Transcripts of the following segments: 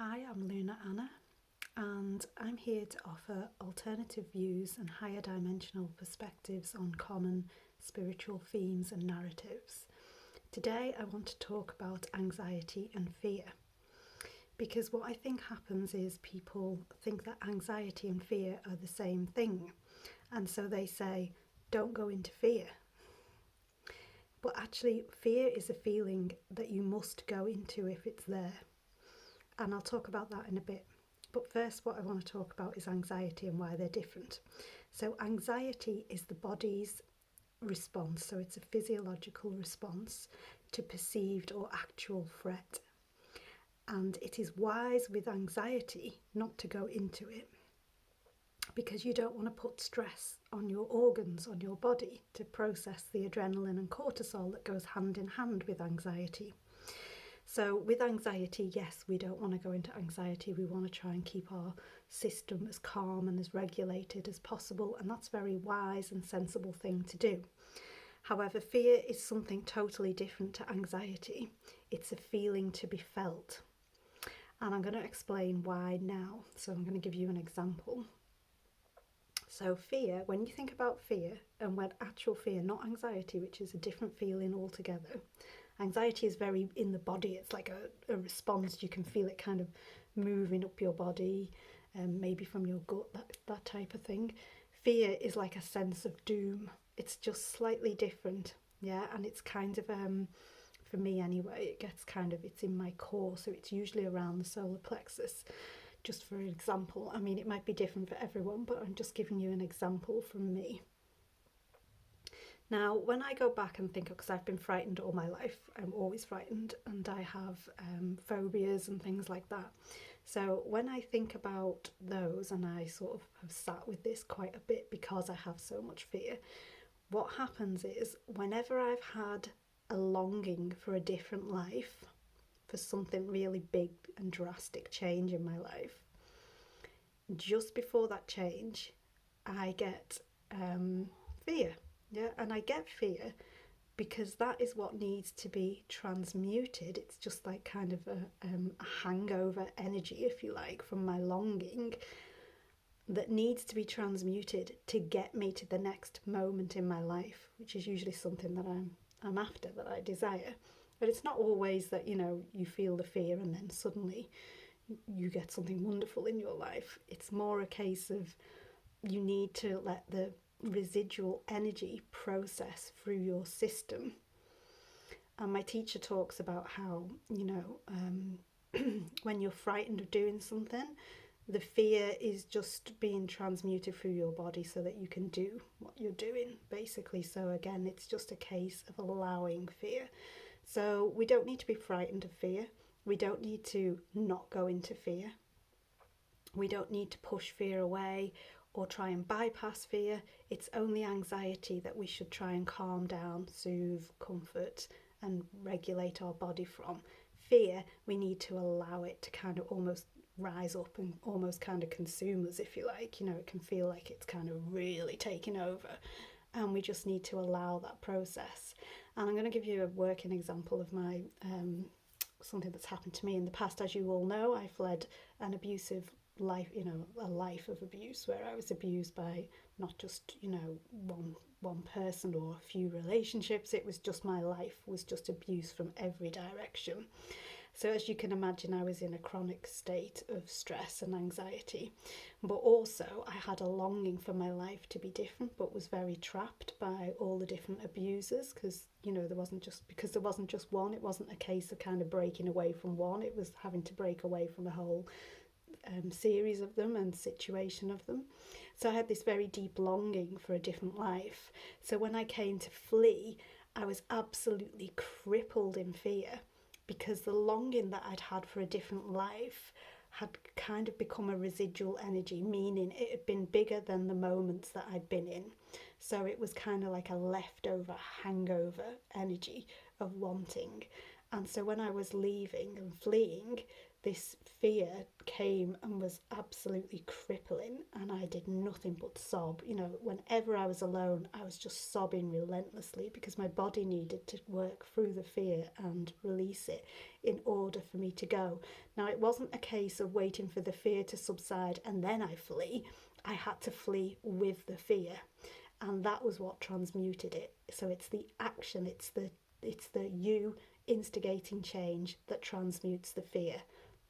Hi, I'm Luna Anna, and I'm here to offer alternative views and higher dimensional perspectives on common spiritual themes and narratives. Today, I want to talk about anxiety and fear because what I think happens is people think that anxiety and fear are the same thing, and so they say, don't go into fear. But actually, fear is a feeling that you must go into if it's there. And I'll talk about that in a bit. But first, what I want to talk about is anxiety and why they're different. So, anxiety is the body's response, so it's a physiological response to perceived or actual threat. And it is wise with anxiety not to go into it because you don't want to put stress on your organs, on your body to process the adrenaline and cortisol that goes hand in hand with anxiety. So with anxiety, yes, we don't want to go into anxiety. We want to try and keep our system as calm and as regulated as possible, and that's a very wise and sensible thing to do. However, fear is something totally different to anxiety. It's a feeling to be felt. And I'm going to explain why now. So I'm going to give you an example. So fear, when you think about fear, and when actual fear, not anxiety, which is a different feeling altogether. Anxiety is very in the body. It's like a response. You can feel it kind of moving up your body, maybe from your gut, that type of thing. Fear is like a sense of doom. It's just slightly different, yeah. And it's kind of, for me anyway, it's in my core, so it's usually around the solar plexus. Just for an example, I mean, it might be different for everyone, but I'm just giving you an example from me. Now, when I go back and think, because I've been frightened all my life, I'm always frightened, and I have phobias and things like that. So when I think about those, and I sort of have sat with this quite a bit because I have so much fear, what happens is whenever I've had a longing for a different life, for something really big and drastic change in my life, just before that change, I get fear. Yeah, and I get fear because that is what needs to be transmuted. It's just like kind of a hangover energy, if you like, from my longing that needs to be transmuted to get me to the next moment in my life, which is usually something that I'm after, that I desire. But it's not always that, you feel the fear and then suddenly you get something wonderful in your life. It's more a case of you need to let the residual energy process through your system. And my teacher talks about how, when you're frightened of doing something, the fear is just being transmuted through your body so that you can do what you're doing, basically. So again, it's just a case of allowing fear. So we don't need to be frightened of fear. We don't need to not go into fear. We don't need to push fear away or try and bypass fear. It's only anxiety that we should try and calm down, soothe, comfort, and regulate our body from. Fear, we need to allow it to kind of almost rise up and almost kind of consume us, if you like. It can feel like it's kind of really taking over, and we just need to allow that process. And I'm going to give you a working example of my something that's happened to me in the past. As you all know, I've led an abusive life, a life of abuse where I was abused by not just, one person or a few relationships. It was just, my life was just abuse from every direction. So as you can imagine, I was in a chronic state of stress and anxiety, but also I had a longing for my life to be different, but was very trapped by all the different abusers because, there wasn't just one. It wasn't a case of kind of breaking away from one. It was having to break away from a whole series of them and situation of them. So I had this very deep longing for a different life. So when I came to flee, I was absolutely crippled in fear because the longing that I'd had for a different life had kind of become a residual energy, meaning it had been bigger than the moments that I'd been in. So it was kind of like a leftover, hangover energy of wanting. And so when I was leaving and fleeing, this fear came and was absolutely crippling, and I did nothing but sob. You know, whenever I was alone, I was just sobbing relentlessly because my body needed to work through the fear and release it in order for me to go. Now, it wasn't a case of waiting for the fear to subside and then I flee. I had to flee with the fear, and that was what transmuted it. So it's the action, it's the you instigating change that transmutes the fear,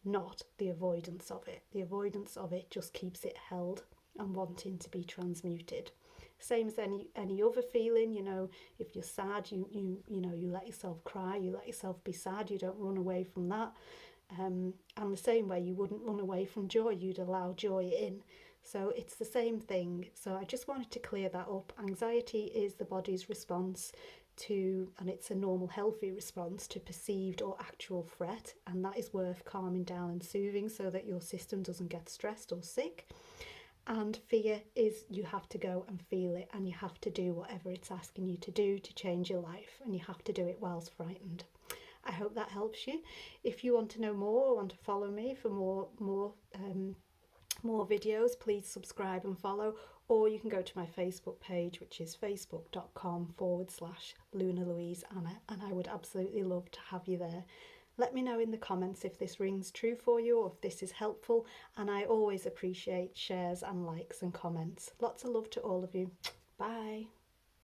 not the avoidance of it. The avoidance of it just keeps it held and wanting to be transmuted. Same as any other feeling, you know, if you're sad, you know, you let yourself cry, you let yourself be sad, you don't run away from that. And the same way, you wouldn't run away from joy, you'd allow joy in. So it's the same thing. So I just wanted to clear that up. Anxiety is the body's response to, and it's a normal, healthy response to perceived or actual threat, and that is worth calming down and soothing so that your system doesn't get stressed or sick. And fear is, you have to go and feel it, and you have to do whatever it's asking you to do to change your life, and you have to do it whilst frightened. I hope that helps you. If you want to know more or want to follow me for more videos, please subscribe and follow, or you can go to my Facebook page, which is facebook.com/Luna Louise Anna, and I would absolutely love to have you there. Let me know in the comments if this rings true for you or if this is helpful, and I always appreciate shares and likes and comments. Lots of love to all of you. Bye.